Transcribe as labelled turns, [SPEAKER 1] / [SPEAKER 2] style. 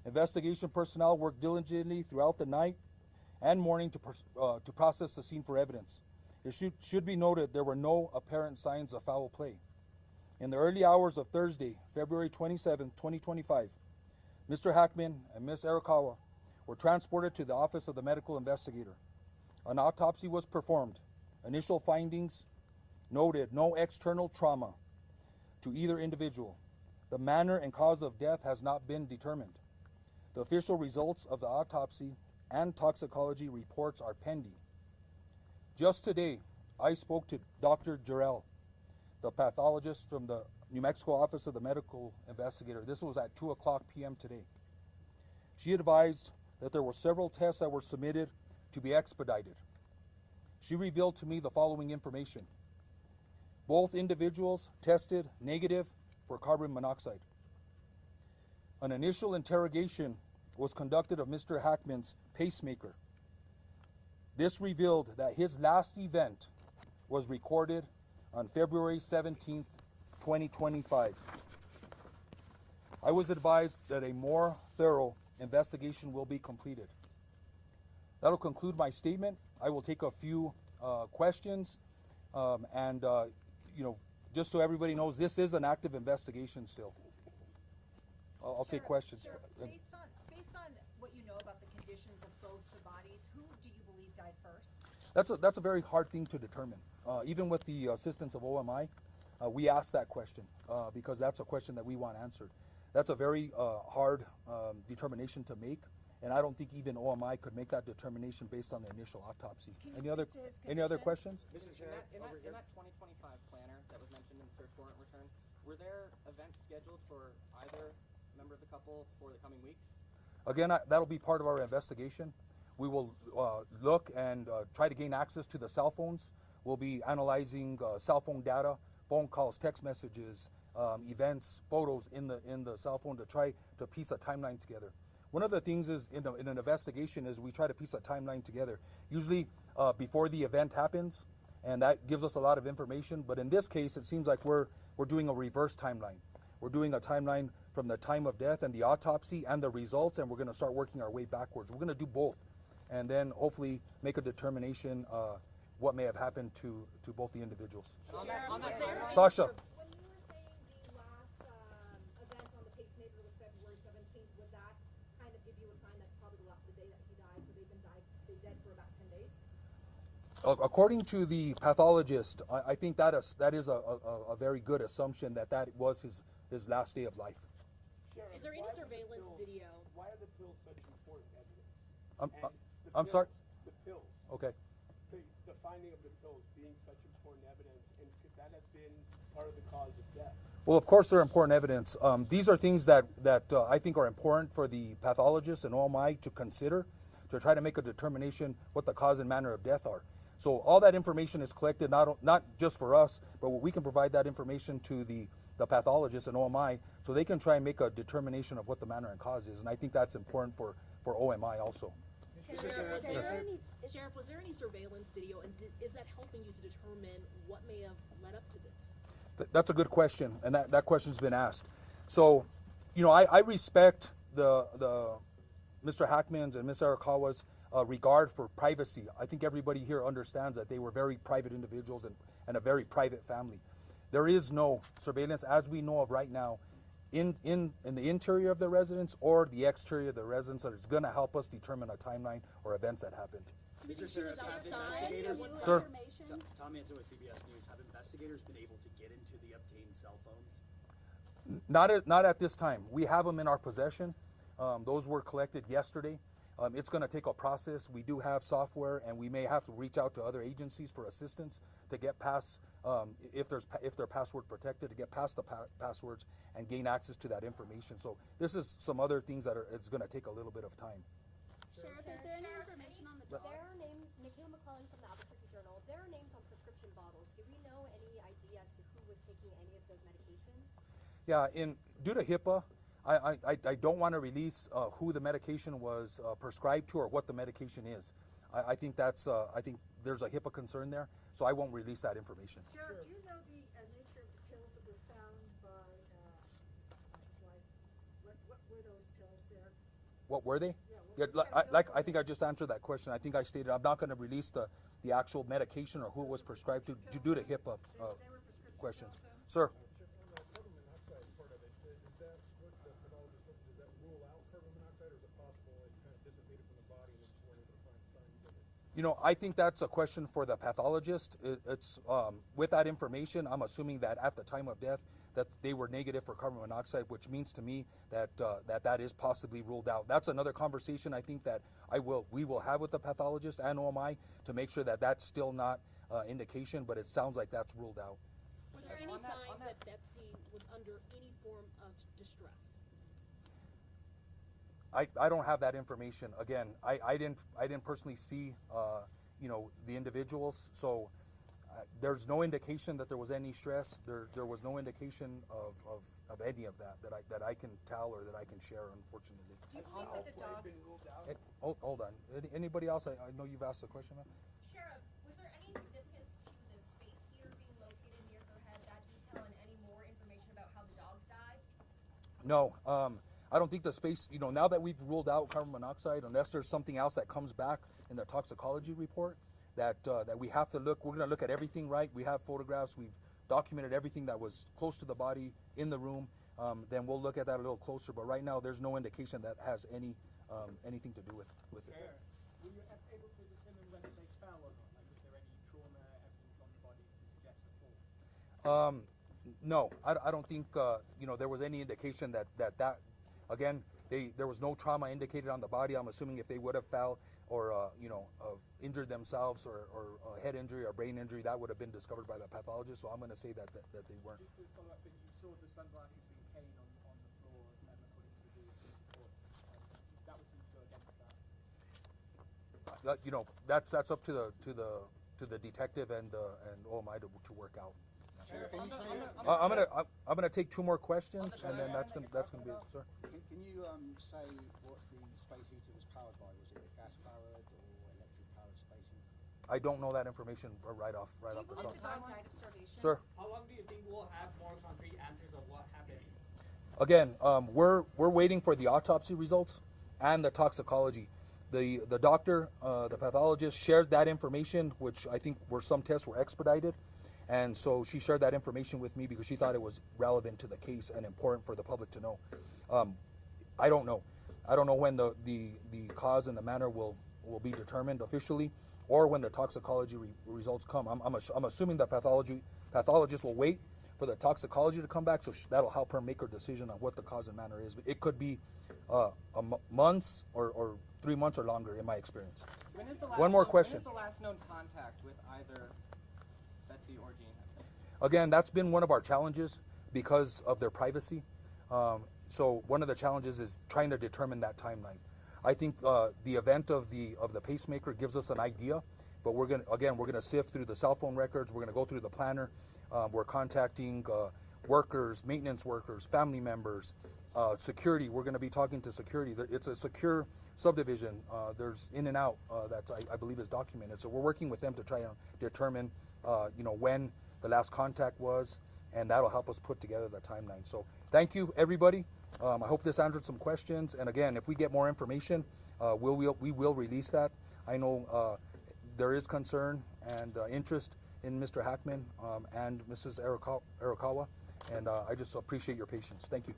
[SPEAKER 1] Investigation personnel worked diligently throughout the night and morning to process the scene for evidence. It should be noted there were no apparent signs of foul play. In the early hours of Thursday, February 27, 2025, Mr. Hackman and Ms. Arakawa were transported to the office of the medical investigator. An autopsy was performed. Initial findings noted no external trauma to either individual. The manner and cause of death has not been determined. The official results of the autopsy and toxicology reports are pending. Just today, I spoke to Dr. Jarrell, the pathologist from the New Mexico Office of the Medical Investigator. This was at 2:00 p.m. today. She advised that there were several tests that were submitted to be expedited. She revealed to me the following information. Both individuals tested negative for carbon monoxide. An initial interrogation was conducted of Mr. Hackman's pacemaker. This revealed that his last event was recorded on February 17th, 2025. I was advised that a more thorough investigation will be completed. That'll conclude my statement. I will take a few questions, and just so everybody knows, this is an active investigation still. I'll take questions.
[SPEAKER 2] Sure. Based on what you know about the conditions of both the bodies, who do you believe died first?
[SPEAKER 1] That's a very hard thing to determine. Even with the assistance of OMI, we asked that question because that's a question that we want answered. That's a very hard determination to make, and I don't think even OMI could make that determination based on the initial autopsy. Any other questions?
[SPEAKER 3] Mr. Chair, in that 2025 planner that was mentioned in the search warrant return, were there events scheduled for either member of the couple for the coming weeks?
[SPEAKER 1] Again, that'll be part of our investigation. We will look and try to gain access to the cell phones. We'll be analyzing cell phone data, phone calls, text messages, events, photos in the cell phone to try to piece a timeline together. One of the things is in an investigation is we try to piece a timeline together, usually before the event happens, and that gives us a lot of information. But in this case, it seems like we're doing a reverse timeline. We're doing a timeline from the time of death and the autopsy and the results, and we're going to start working our way backwards. We're going to do both, and then hopefully make a determination what may have happened to both the individuals. Sasha.
[SPEAKER 4] When you were saying the last event on the pacemaker was February 17th, would that kind of give you a sign that's probably the day that he died, so they've dead for about 10 days?
[SPEAKER 1] According to the pathologist, I think that is a very good assumption that was his last day of life.
[SPEAKER 5] Sheriff,
[SPEAKER 2] is there any surveillance video?
[SPEAKER 5] Why are the pills such important evidence?
[SPEAKER 1] I'm sorry?
[SPEAKER 5] The pills.
[SPEAKER 1] Okay.
[SPEAKER 5] The finding of the pills being such important evidence, and could that have been part of the cause of death?
[SPEAKER 1] Well, of course, they're important evidence. These are things that I think are important for the pathologist and OMI to consider to try to make a determination what the cause and manner of death are. So all that information is collected, not just for us, but we can provide that information to the pathologist and OMI so they can try and make a determination of what the manner and cause is. And I think that's important for OMI also.
[SPEAKER 2] Sheriff, was there any surveillance video, and is that helping you to determine what may have led up to this?
[SPEAKER 1] That's a good question, and that question's been asked. So, I respect the Mr. Hackman's and Ms. Arakawa's regard for privacy. I think everybody here understands that they were very private individuals and a very private family. There is no surveillance, as we know of right now, in the interior of the residence or the exterior of the residence that is going to help us determine a timeline or events that happened.
[SPEAKER 6] Mr. Sheriff, have investigators,
[SPEAKER 1] Sir?
[SPEAKER 6] Tom Manzo with CBS News, have investigators been able to get into the obtained cell phones?
[SPEAKER 1] Not at this time. We have them in our possession. Those were collected yesterday. It's going to take a process. We do have software, and we may have to reach out to other agencies for assistance to get past, if they're password protected, to get past the passwords and gain access to that information. So this is some other things that it's going to take a little bit of time.
[SPEAKER 4] Sheriff, is there any information on there are names, Nikhil McClellan from the Albuquerque Journal, there are names on prescription bottles. Do we know any idea as to who was taking any of those medications?
[SPEAKER 1] Yeah, due to HIPAA, I don't want to release who the medication was prescribed to or what the medication is. I think there's a HIPAA concern there, so I won't release that information.
[SPEAKER 7] Sheriff, do you know the nature of the pills that were found by his wife? What were those pills there?
[SPEAKER 1] What were they?
[SPEAKER 7] Yeah,
[SPEAKER 1] I think I just answered that question. I think I stated I'm not going to release the actual medication or who it was prescribed to due to HIPAA
[SPEAKER 7] they were prescription
[SPEAKER 1] questions.
[SPEAKER 7] pills,
[SPEAKER 1] Sir,
[SPEAKER 8] On the carbon monoxide part of it, is that what the pathologist looked, does that rule out carbon monoxide, or is it possible it kind of dissipated from the body and they just weren't able to find signs of it?
[SPEAKER 1] you know, I think that's a question for the pathologist. It's with that information, I'm assuming that at the time of death that they were negative for carbon monoxide, which means to me that that is possibly ruled out. That's another conversation I think that we will have with the pathologist and OMI to make sure that that's still not indication, but it sounds like that's ruled out.
[SPEAKER 9] Were there any signs that Betsy was under any form of distress?
[SPEAKER 1] I don't have that information. Again, I didn't personally see you know, the individuals, so there's no indication that there was any stress. There was no indication of any of that I can tell or that I can share, unfortunately.
[SPEAKER 2] Do you think that the dogs?
[SPEAKER 5] Been ruled out?
[SPEAKER 1] Hold on. Anybody else? I know you've asked the question, ma'am.
[SPEAKER 4] Sheriff, was there any significance to the space heater being located near her head, that detail, and any more information about how the dogs died?
[SPEAKER 1] No, I don't think the space, you know, now that we've ruled out carbon monoxide, unless there's something else that comes back in the toxicology report, that we have to look, we're going to look at everything, right? We have photographs, we've documented everything that was close to the body in the room, then we'll look at that a little closer. But right now, there's no indication that has any anything to do with it.
[SPEAKER 6] Were you able to determine whether they fell or not? Like, was there any trauma evidence on the bodies to suggest a fall?
[SPEAKER 1] No, I don't think you know, there was any indication that again, there was no trauma indicated on the body. I'm assuming if they would have fell or you know, injured themselves or a head injury or brain injury, that would have been discovered by the pathologist. So I'm going to say that they weren't.
[SPEAKER 6] Just to follow up, you saw the sunglasses being cane on the floor, according to the reports. That would seem to go against that.
[SPEAKER 1] You know, that's up to the detective and OMI to work out. I'm gonna take two more questions, and then that's gonna be it, sir.
[SPEAKER 10] Can you say what the space heater was powered by? Was it gas powered or electric powered space heater?
[SPEAKER 1] I don't know that information right off
[SPEAKER 2] Do you
[SPEAKER 1] the
[SPEAKER 2] believe
[SPEAKER 1] top.
[SPEAKER 2] the dog died of starvation?
[SPEAKER 1] Sir,
[SPEAKER 11] How long do you think we'll have more concrete answers of what happened?
[SPEAKER 1] again, we're waiting for the autopsy results and the toxicology. The doctor, the pathologist shared that information, which I think some tests were expedited. And so she shared that information with me because she thought it was relevant to the case and important for the public to know. I don't know. I don't know when the cause and the manner will be determined officially, or when the toxicology results come. I'm assuming the pathologist will wait for the toxicology to come back, so that'll help her make her decision on what the cause and manner is. But it could be months or 3 months or longer, in my experience. One more question.
[SPEAKER 3] When is the last known contact with either Betsy or Jean?
[SPEAKER 1] Again, that's been one of our challenges because of their privacy. So one of the challenges is trying to determine that timeline. I think the event of the pacemaker gives us an idea, but we're gonna sift through the cell phone records. We're gonna go through the planner. We're contacting workers, maintenance workers, family members, security. We're gonna be talking to security. It's a secure subdivision. There's in and out that I believe is documented. So we're working with them to try and determine you know, when the last contact was, and that'll help us put together the timeline. So thank you, everybody. I hope this answered some questions. And again, if we get more information, we will release that. I know there is concern and interest in Mr. Hackman and Mrs. Arakawa, and I just appreciate your patience. Thank you.